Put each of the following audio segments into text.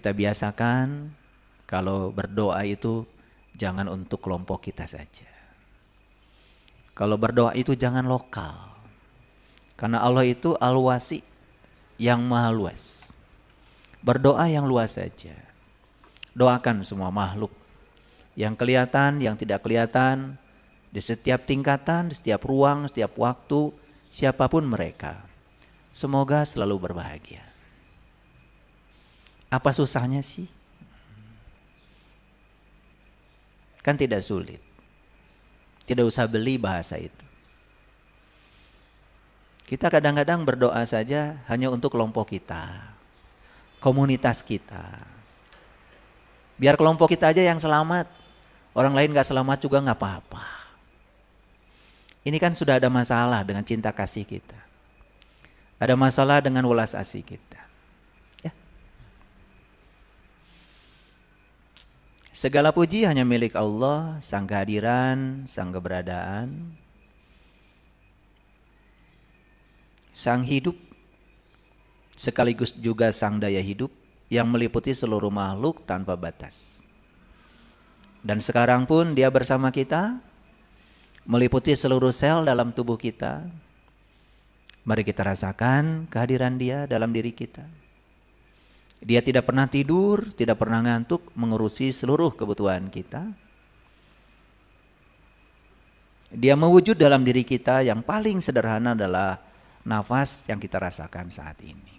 Kita biasakan kalau berdoa itu jangan untuk kelompok kita saja. Kalau berdoa itu jangan lokal. Karena Allah itu Al-Wasi, yang maha luas. Berdoa yang luas saja. Doakan semua makhluk. Yang kelihatan, yang tidak kelihatan. Di setiap tingkatan, di setiap ruang, setiap waktu. Siapapun mereka. Semoga selalu berbahagia. Apa susahnya sih? Kan tidak sulit. Tidak usah beli bahasa itu. Kita kadang-kadang berdoa saja hanya untuk kelompok kita, komunitas kita. Biar kelompok kita aja yang selamat. Orang lain gak selamat juga gak apa-apa. Ini kan sudah ada masalah dengan cinta kasih kita. Ada masalah dengan welas asih kita. Segala puji hanya milik Allah, sang kehadiran, sang keberadaan, sang hidup, sekaligus juga sang daya hidup yang meliputi seluruh makhluk tanpa batas. Dan sekarang pun Dia bersama kita, meliputi seluruh sel dalam tubuh kita. Mari kita rasakan kehadiran Dia dalam diri kita. Dia tidak pernah tidur, tidak pernah ngantuk, mengurusi seluruh kebutuhan kita. Dia mewujud dalam diri kita, yang paling sederhana adalah nafas yang kita rasakan saat ini.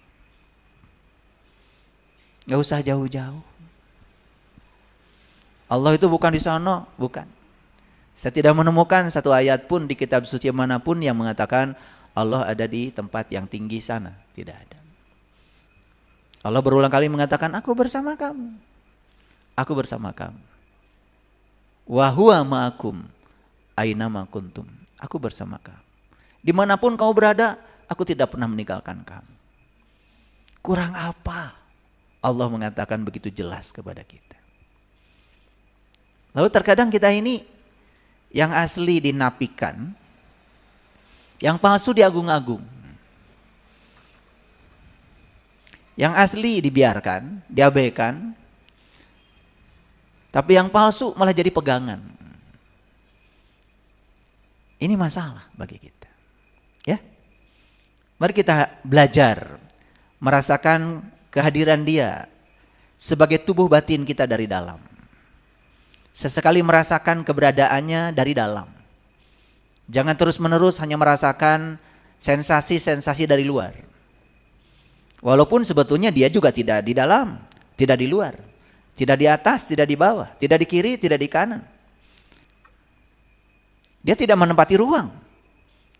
Gak usah jauh-jauh. Allah itu bukan di sana, bukan. Saya tidak menemukan satu ayat pun di kitab suci manapun yang mengatakan Allah ada di tempat yang tinggi sana, tidak ada. Allah berulang kali mengatakan, aku bersama kamu. Aku bersama kamu. Wa huwa ma'akum aina ma kuntum. Aku bersama kamu. Dimanapun kau berada, aku tidak pernah meninggalkan kamu. Kurang apa? Allah mengatakan begitu jelas kepada kita. Lalu terkadang kita ini yang asli dinapikan, yang palsu diagung-agung. Yang asli dibiarkan, diabaikan. Tapi yang palsu malah jadi pegangan. Ini masalah bagi kita. Ya. Mari kita belajar merasakan kehadiran Dia sebagai tubuh batin kita dari dalam. Sesekali merasakan keberadaannya dari dalam. Jangan terus-menerus hanya merasakan sensasi-sensasi dari luar. Walaupun sebetulnya Dia juga tidak di dalam, tidak di luar, tidak di atas, tidak di bawah, tidak di kiri, tidak di kanan. Dia tidak menempati ruang,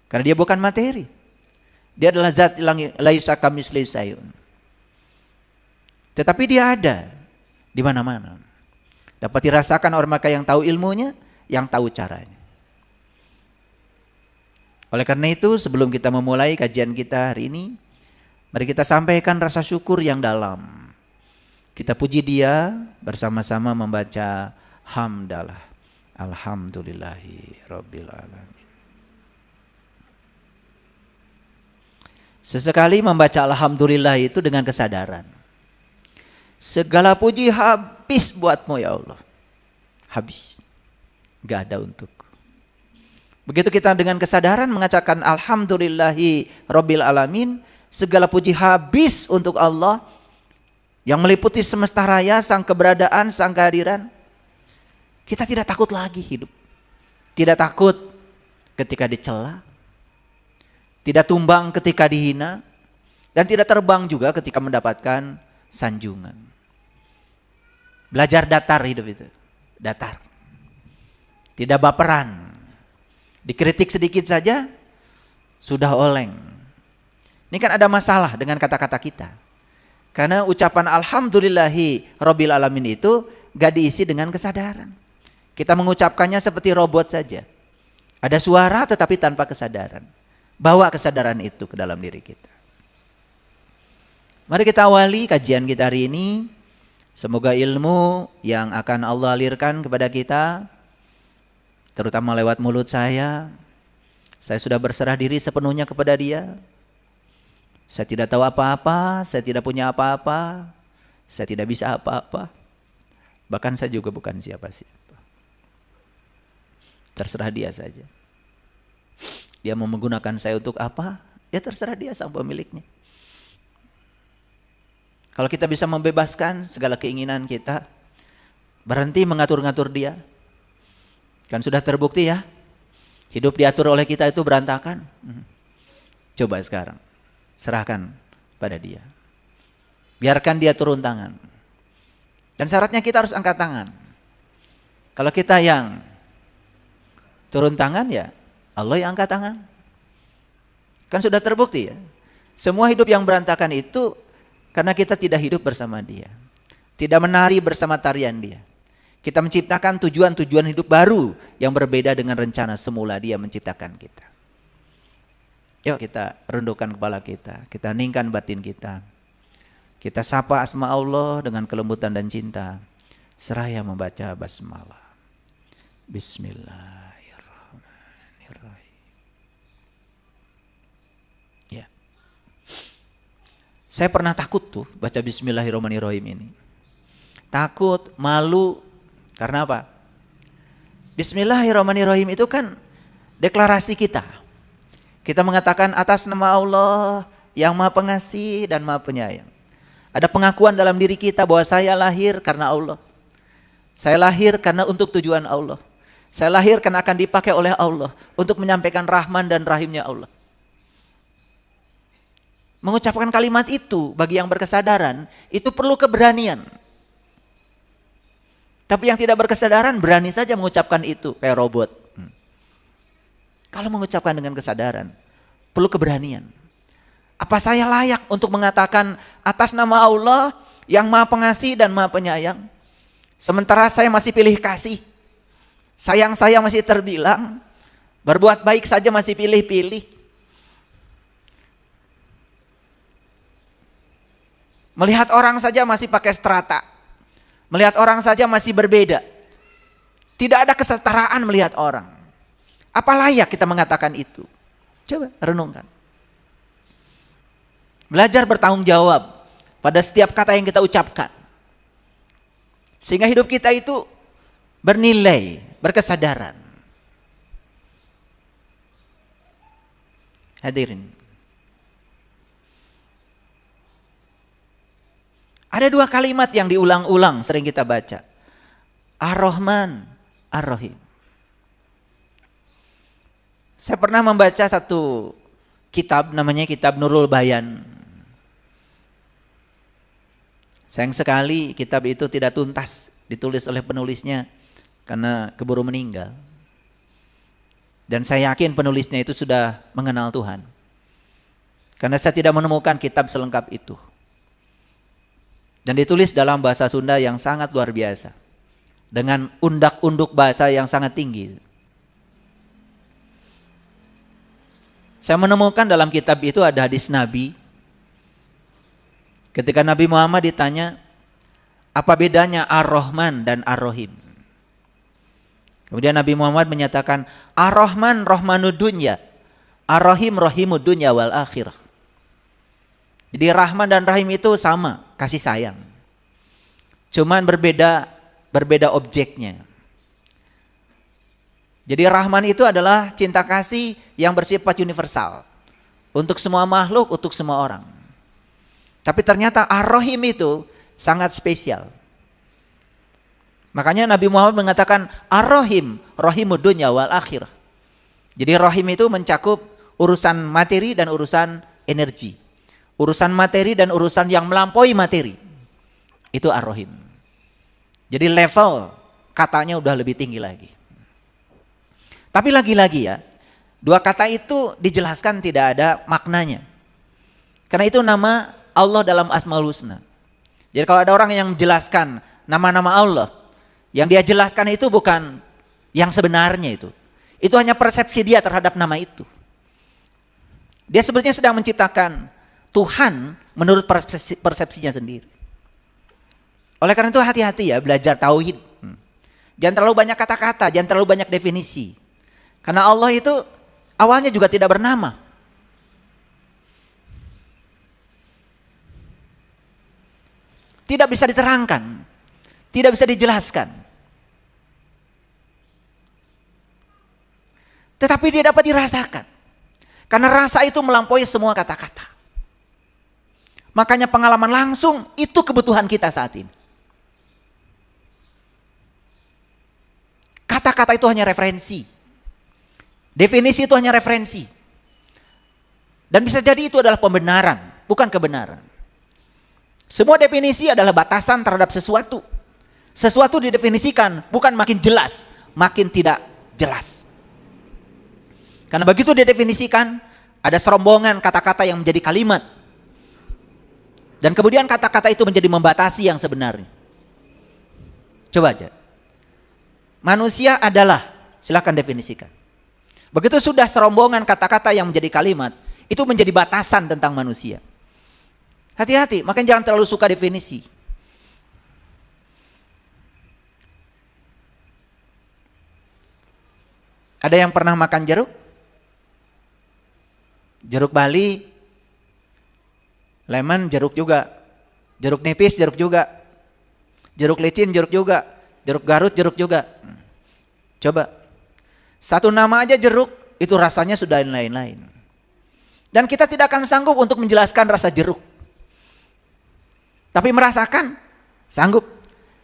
karena Dia bukan materi. Dia adalah zat laisa kamitslihi syai'un. Tetapi Dia ada di mana-mana. Dapat dirasakan oleh mereka yang tahu ilmunya, yang tahu caranya. Oleh karena itu, sebelum kita memulai kajian kita hari ini, mari kita sampaikan rasa syukur yang dalam. Kita puji Dia bersama-sama membaca hamdalah. Alhamdulillahi rabbil alamin. Sesekali membaca alhamdulillah itu dengan kesadaran. Segala puji habis buatmu ya Allah. Habis. Gak ada untukku. Begitu kita dengan kesadaran mengatakan alhamdulillahi rabbil alamin, segala puji habis untuk Allah yang meliputi semesta raya, sang keberadaan, sang kehadiran. Kita tidak takut lagi hidup. Tidak takut ketika dicela. Tidak tumbang ketika dihina. Dan tidak terbang juga ketika mendapatkan sanjungan. Belajar datar hidup itu. Datar. Tidak baperan. Dikritik sedikit saja sudah oleng. Ini kan ada masalah dengan kata-kata kita. Karena ucapan alhamdulillahi rabbil alamin itu gak diisi dengan kesadaran. Kita mengucapkannya seperti robot saja. Ada suara tetapi tanpa kesadaran. Bawa kesadaran itu ke dalam diri kita. Mari kita awali kajian kita hari ini. Semoga ilmu yang akan Allah alirkan kepada kita, terutama lewat mulut saya sudah berserah diri sepenuhnya kepada Dia. Saya tidak tahu apa-apa, saya tidak punya apa-apa. Saya tidak bisa apa-apa. Bahkan saya juga bukan siapa-siapa. Terserah dia saja. Dia mau menggunakan saya untuk apa? Ya terserah dia sang pemiliknya. Kalau kita bisa membebaskan segala keinginan kita, berhenti mengatur-ngatur dia. Kan sudah terbukti ya, hidup diatur oleh kita itu berantakan. Coba sekarang, serahkan pada dia. Biarkan dia turun tangan. Dan syaratnya kita harus angkat tangan. Kalau kita yang turun tangan ya Allah yang angkat tangan. Kan sudah terbukti ya. Semua hidup yang berantakan itu karena kita tidak hidup bersama dia. Tidak menari bersama tarian dia. Kita menciptakan tujuan-tujuan hidup baru yang berbeda dengan rencana semula dia menciptakan kita. Yuk kita rendukkan kepala kita. Kita heningkan batin kita. Kita sapa asma Allah dengan kelembutan dan cinta. Seraya membaca basmalah. Bismillahirrahmanirrahim. Ya. Saya pernah takut tuh baca Bismillahirrahmanirrahim ini. Takut, malu. Karena apa? Bismillahirrahmanirrahim itu kan deklarasi kita. Kita mengatakan atas nama Allah yang Maha Pengasih dan Maha Penyayang. Ada pengakuan dalam diri kita bahwa saya lahir karena Allah. Saya lahir karena untuk tujuan Allah. Saya lahir karena akan dipakai oleh Allah untuk menyampaikan rahman dan rahimnya Allah. Mengucapkan kalimat itu bagi yang berkesadaran itu perlu keberanian. Tapi yang tidak berkesadaran berani saja mengucapkan itu kayak robot. Kalau mengucapkan dengan kesadaran perlu keberanian. Apa saya layak untuk mengatakan atas nama Allah yang Maha Pengasih dan Maha Penyayang? Sementara saya masih pilih kasih. Sayang saya masih terbilang. Berbuat baik saja masih pilih-pilih. Melihat orang saja masih pakai strata. Melihat orang saja masih berbeda. Tidak ada kesetaraan melihat orang. Apa layak kita mengatakan itu? Coba renungkan. Belajar bertanggung jawab pada setiap kata yang kita ucapkan. Sehingga hidup kita itu bernilai, berkesadaran. Hadirin. Ada dua kalimat yang diulang-ulang sering kita baca. Ar-Rahman, Ar-Rahim. Saya pernah membaca satu kitab namanya Kitab Nurul Bayan. Sayang sekali kitab itu tidak tuntas ditulis oleh penulisnya karena keburu meninggal. Dan saya yakin penulisnya itu sudah mengenal Tuhan. Karena saya tidak menemukan kitab selengkap itu. Dan ditulis dalam bahasa Sunda yang sangat luar biasa. Dengan undak-unduk bahasa yang sangat tinggi. Saya menemukan dalam kitab itu ada hadis Nabi. Ketika Nabi Muhammad ditanya, apa bedanya Ar-Rahman dan Ar-Rahim? Kemudian Nabi Muhammad menyatakan, Ar-Rahman Rahmanud dunya, Ar-Rahim Rahimud dunya wal akhirah. Jadi Rahman dan Rahim itu sama, kasih sayang. Cuman berbeda objeknya. Jadi Rahman itu adalah cinta kasih yang bersifat universal. Untuk semua makhluk, untuk semua orang. Tapi ternyata Ar-Rahim itu sangat spesial. Makanya Nabi Muhammad mengatakan Ar-Rahim, Rahimud dunya wal akhirah. Jadi Rahim itu mencakup urusan materi dan urusan energi. Urusan materi dan urusan yang melampaui materi. Itu Ar-Rahim. Jadi level katanya udah lebih tinggi lagi. Tapi lagi-lagi ya, dua kata itu dijelaskan tidak ada maknanya. Karena itu nama Allah dalam Asmaul Husna. Jadi kalau ada orang yang menjelaskan nama-nama Allah, yang dia jelaskan itu bukan yang sebenarnya itu. Itu hanya persepsi dia terhadap nama itu. Dia sebetulnya sedang menciptakan Tuhan menurut persepsinya sendiri. Oleh karena itu hati-hati ya belajar tauhid. Jangan terlalu banyak kata-kata, jangan terlalu banyak definisi. Karena Allah itu awalnya juga tidak bernama. tidak bisa diterangkan, tidak bisa dijelaskan. Tetapi dia dapat dirasakan. Karena rasa itu melampaui semua kata-kata. Makanya pengalaman langsung itu kebutuhan kita saat ini. Kata-kata itu hanya referensi. Definisi itu hanya referensi. Dan bisa jadi itu adalah pembenaran, bukan kebenaran. Semua definisi adalah batasan terhadap sesuatu. Sesuatu didefinisikan bukan makin jelas, makin tidak jelas. Karena begitu didefinisikan, ada serombongan kata-kata yang menjadi kalimat. Dan kemudian kata-kata itu menjadi membatasi yang sebenarnya. Coba aja. Manusia adalah, silakan definisikan. Begitu sudah serombongan kata-kata yang menjadi kalimat, itu menjadi batasan tentang manusia. Hati-hati, makanya jangan terlalu suka definisi. Ada yang pernah makan jeruk? Jeruk Bali, lemon, jeruk juga. Jeruk nipis, jeruk juga. Jeruk licin, jeruk juga. Jeruk Garut, jeruk juga. Coba. Satu nama aja jeruk, itu rasanya sudah lain-lain. Dan kita tidak akan sanggup untuk menjelaskan rasa jeruk. Tapi merasakan, sanggup.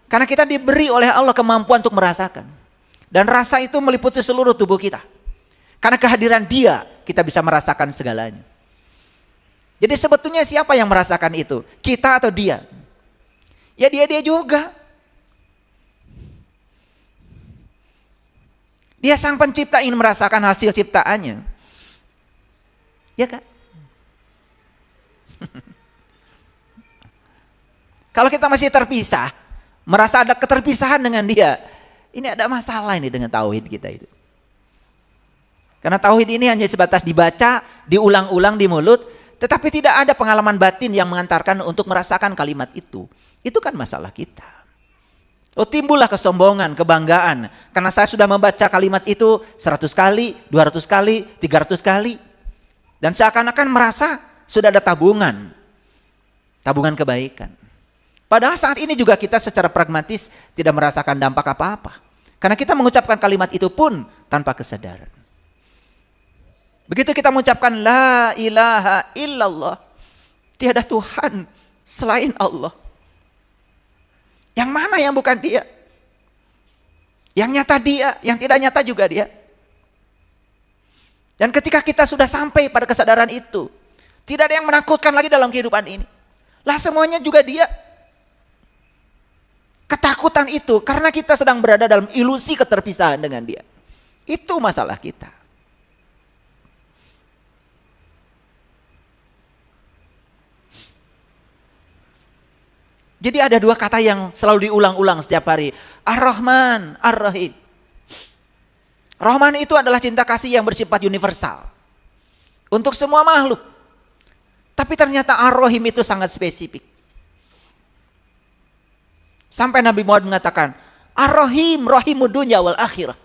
Karena kita diberi oleh Allah kemampuan untuk merasakan. Dan rasa itu meliputi seluruh tubuh kita. Karena kehadiran Dia, kita bisa merasakan segalanya. Jadi sebetulnya siapa yang merasakan itu? Kita atau Dia? Ya dia juga. Dia sang pencipta ingin merasakan hasil ciptaannya. Ya kan? Kalau kita masih terpisah, merasa ada keterpisahan dengan Dia, ini ada masalah ini dengan tauhid kita itu. Karena tauhid ini hanya sebatas dibaca, diulang-ulang di mulut, tetapi tidak ada pengalaman batin yang mengantarkan untuk merasakan kalimat itu. Itu kan masalah kita. Oh, timbullah kesombongan, kebanggaan. Karena saya sudah membaca kalimat itu 100 kali, 200 kali, 300 kali. Dan seakan-akan merasa sudah ada tabungan. Tabungan kebaikan. Padahal saat ini juga kita secara pragmatis tidak merasakan dampak apa-apa. Karena kita mengucapkan kalimat itu pun tanpa kesadaran. Begitu kita mengucapkan la ilaha illallah. Tiada Tuhan selain Allah. Yang mana yang bukan Dia? Yang nyata Dia, yang tidak nyata juga Dia. Dan ketika kita sudah sampai pada kesadaran itu, tidak ada yang menakutkan lagi dalam kehidupan ini. Lah semuanya juga Dia. Ketakutan itu karena kita sedang berada dalam ilusi keterpisahan dengan Dia. Itu masalah kita. Jadi ada dua kata yang selalu diulang-ulang setiap hari. Ar-Rahman, Ar-Rahim. Rahman itu adalah cinta kasih yang bersifat universal. Untuk semua makhluk. Tapi ternyata Ar-Rahim itu sangat spesifik. Sampai Nabi Muhammad mengatakan, Ar-Rahim, Rahimud dunya wal akhirah.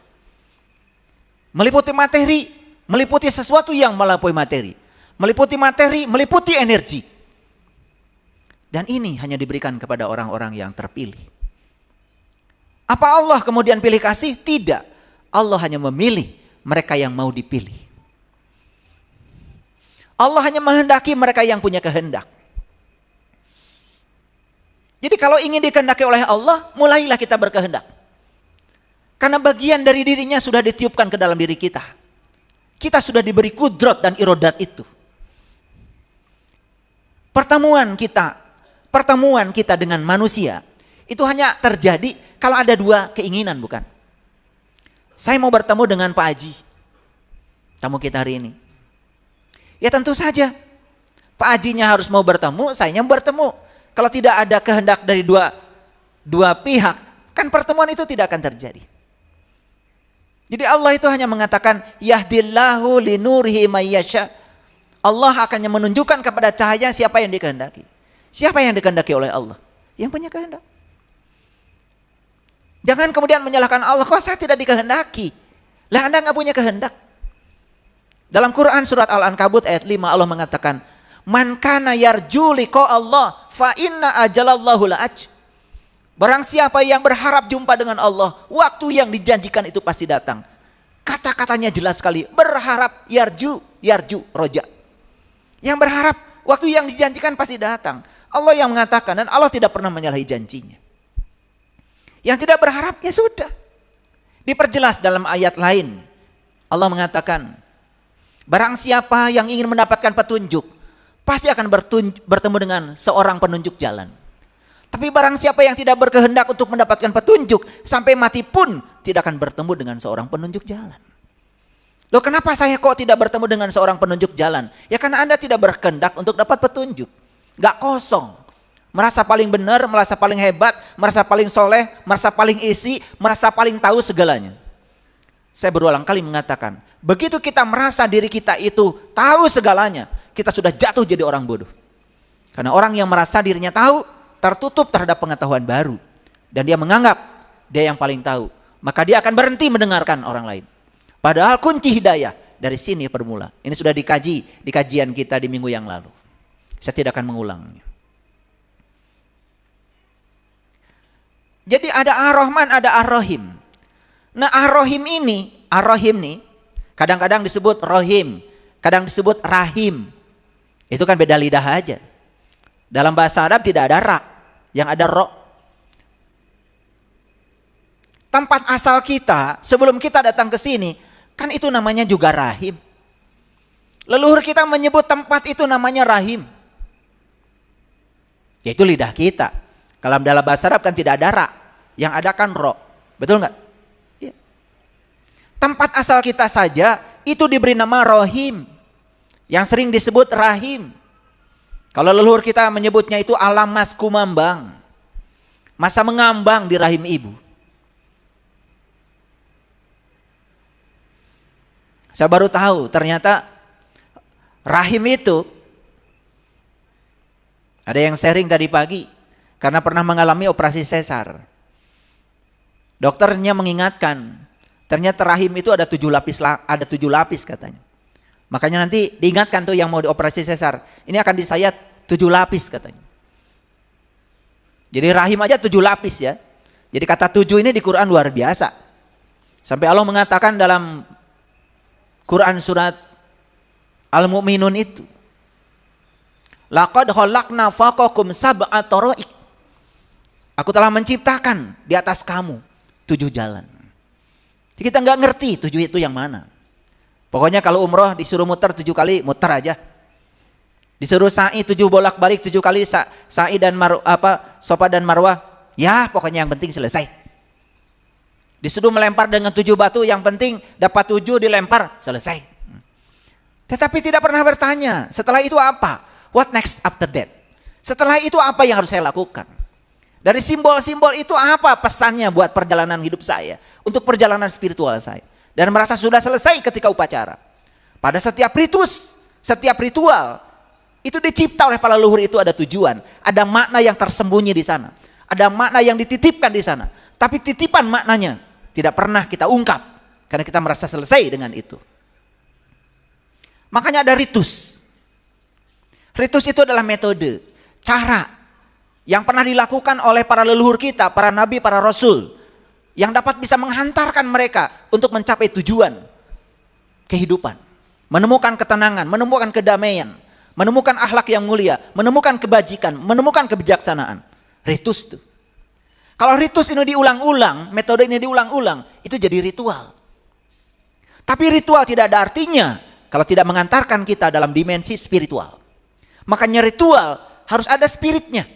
Meliputi materi, meliputi sesuatu yang melampaui materi. Meliputi materi, meliputi energi. Dan ini hanya diberikan kepada orang-orang yang terpilih. Apa Allah kemudian pilih kasih? Tidak. Allah hanya memilih mereka yang mau dipilih. Allah hanya menghendaki mereka yang punya kehendak. Jadi kalau ingin dikehendaki oleh Allah, mulailah kita berkehendak. Karena bagian dari dirinya sudah ditiupkan ke dalam diri kita. Kita sudah diberi kudrat dan irodat itu. Pertemuan kita dengan manusia itu hanya terjadi kalau ada dua keinginan, bukan? Saya mau bertemu dengan Pak Haji, tamu kita hari ini. Ya tentu saja Pak Hajinya harus mau bertemu, sayanya bertemu. Kalau tidak ada kehendak dari dua pihak, kan pertemuan itu tidak akan terjadi. Jadi Allah itu hanya mengatakan yahdillahu linurihi mayyasha. Allah akan menunjukkan kepada cahaya siapa yang dikehendaki. Siapa yang dikehendaki oleh Allah? Yang punya kehendak. Jangan kemudian menyalahkan Allah, kok saya tidak dikehendaki? Lah Anda nggak punya kehendak. Dalam Quran surat Al-Ankabut ayat 5 Allah mengatakan, Man kana yarju liqa Allah fa inna ajalallahu la'aj. Barang siapa yang berharap jumpa dengan Allah, waktu yang dijanjikan itu pasti datang. Kata-katanya jelas sekali, berharap, yarju, roja. Yang berharap, waktu yang dijanjikan pasti datang. Allah yang mengatakan, dan Allah tidak pernah menyalahi janjinya. Yang tidak berharap, ya sudah. Diperjelas dalam ayat lain. Allah mengatakan, barang siapa yang ingin mendapatkan petunjuk, pasti akan bertemu dengan seorang penunjuk jalan. Tapi barang siapa yang tidak berkehendak untuk mendapatkan petunjuk, sampai mati pun tidak akan bertemu dengan seorang penunjuk jalan. Loh, kenapa saya kok tidak bertemu dengan seorang penunjuk jalan? Ya karena Anda tidak berkehendak untuk dapat petunjuk. Gak kosong. Merasa paling benar, merasa paling hebat, merasa paling soleh, merasa paling isi, merasa paling tahu segalanya. Saya berulang kali mengatakan, begitu kita merasa diri kita itu tahu segalanya, kita sudah jatuh jadi orang bodoh. Karena orang yang merasa dirinya tahu, tertutup terhadap pengetahuan baru. Dan dia menganggap dia yang paling tahu. Maka dia akan berhenti mendengarkan orang lain. Padahal kunci hidayah dari sini bermula. Ini sudah dikaji di kajian kita di minggu yang lalu. Saya tidak akan mengulangnya. Jadi ada Ar-Rahman, ada Ar-Rahim. Nah Ar-Rahim ini, Ar-Rahim nih, kadang-kadang disebut Rahim, kadang disebut Rahim. Itu kan beda lidah aja. Dalam bahasa Arab tidak ada ra, yang ada ro. Tempat asal kita, sebelum kita datang ke sini, kan itu namanya juga rahim. Leluhur kita menyebut tempat itu namanya rahim. Yaitu lidah kita. Kalau dalam bahasa Arab kan tidak ada ra, yang ada kan ro. Betul nggak? Ya. Tempat asal kita saja itu diberi nama rahim, yang sering disebut rahim. Kalau leluhur kita menyebutnya itu alam mas kumambang, masa mengambang di rahim ibu. Saya baru tahu ternyata rahim itu, ada yang sharing tadi pagi karena pernah mengalami operasi sesar. Dokternya mengingatkan, ternyata rahim itu ada 7 lapis katanya. Makanya nanti diingatkan tuh yang mau dioperasi sesar, ini akan disayat 7 lapis katanya. Jadi rahim aja 7 lapis ya. Jadi kata 7 ini di Quran luar biasa. Sampai Allah mengatakan dalam Quran surat Al-Mu'minun itu, laqad khalaqna fawqakum sab'a tara'iq. Aku telah menciptakan di atas kamu 7 jalan. Jadi kita nggak ngerti 7 itu yang mana. Pokoknya kalau umroh disuruh muter 7 kali, muter aja. Disuruh sa'i 7 bolak-balik 7 kali sa'i dan Safa dan Marwah, ya pokoknya yang penting selesai. Disuruh melempar dengan 7 batu, yang penting dapat 7 dilempar, selesai. Tetapi tidak pernah bertanya, setelah itu apa? What next after that? Setelah itu apa yang harus saya lakukan? Dari simbol-simbol itu apa pesannya buat perjalanan hidup saya, untuk perjalanan spiritual saya? Dan merasa sudah selesai ketika upacara. Pada setiap ritus, setiap ritual, itu dicipta oleh para leluhur, itu ada tujuan, ada makna yang tersembunyi di sana, ada makna yang dititipkan di sana. Tapi titipan maknanya tidak pernah kita ungkap karena kita merasa selesai dengan itu. Makanya ada ritus. Ritus itu adalah metode, cara yang pernah dilakukan oleh para leluhur kita, para nabi, para rasul, yang dapat bisa menghantarkan mereka untuk mencapai tujuan kehidupan, menemukan ketenangan, menemukan kedamaian, menemukan akhlak yang mulia, menemukan kebajikan, menemukan kebijaksanaan. Ritus itu. Kalau ritus ini diulang-ulang, metode ini diulang-ulang, itu jadi ritual. Tapi ritual tidak ada artinya kalau tidak mengantarkan kita dalam dimensi spiritual. Makanya ritual harus ada spiritnya.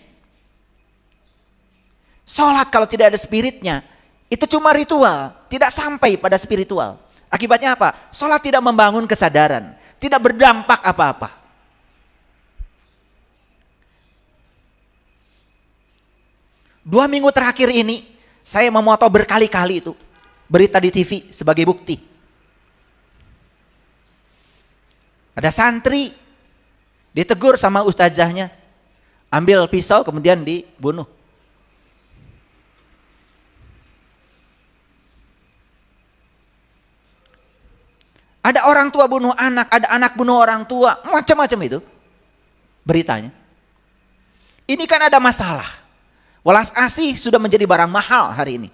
Sholat kalau tidak ada spiritnya, itu cuma ritual, tidak sampai pada spiritual. Akibatnya apa? Sholat tidak membangun kesadaran, tidak berdampak apa-apa. 2 minggu terakhir ini, saya memoto berkali-kali itu berita di TV sebagai bukti. Ada santri ditegur sama ustazahnya, ambil pisau kemudian dibunuh. Ada orang tua bunuh anak, ada anak bunuh orang tua, macam-macam itu. beritanya. Ini kan ada masalah. Welas asih sudah menjadi barang mahal hari ini.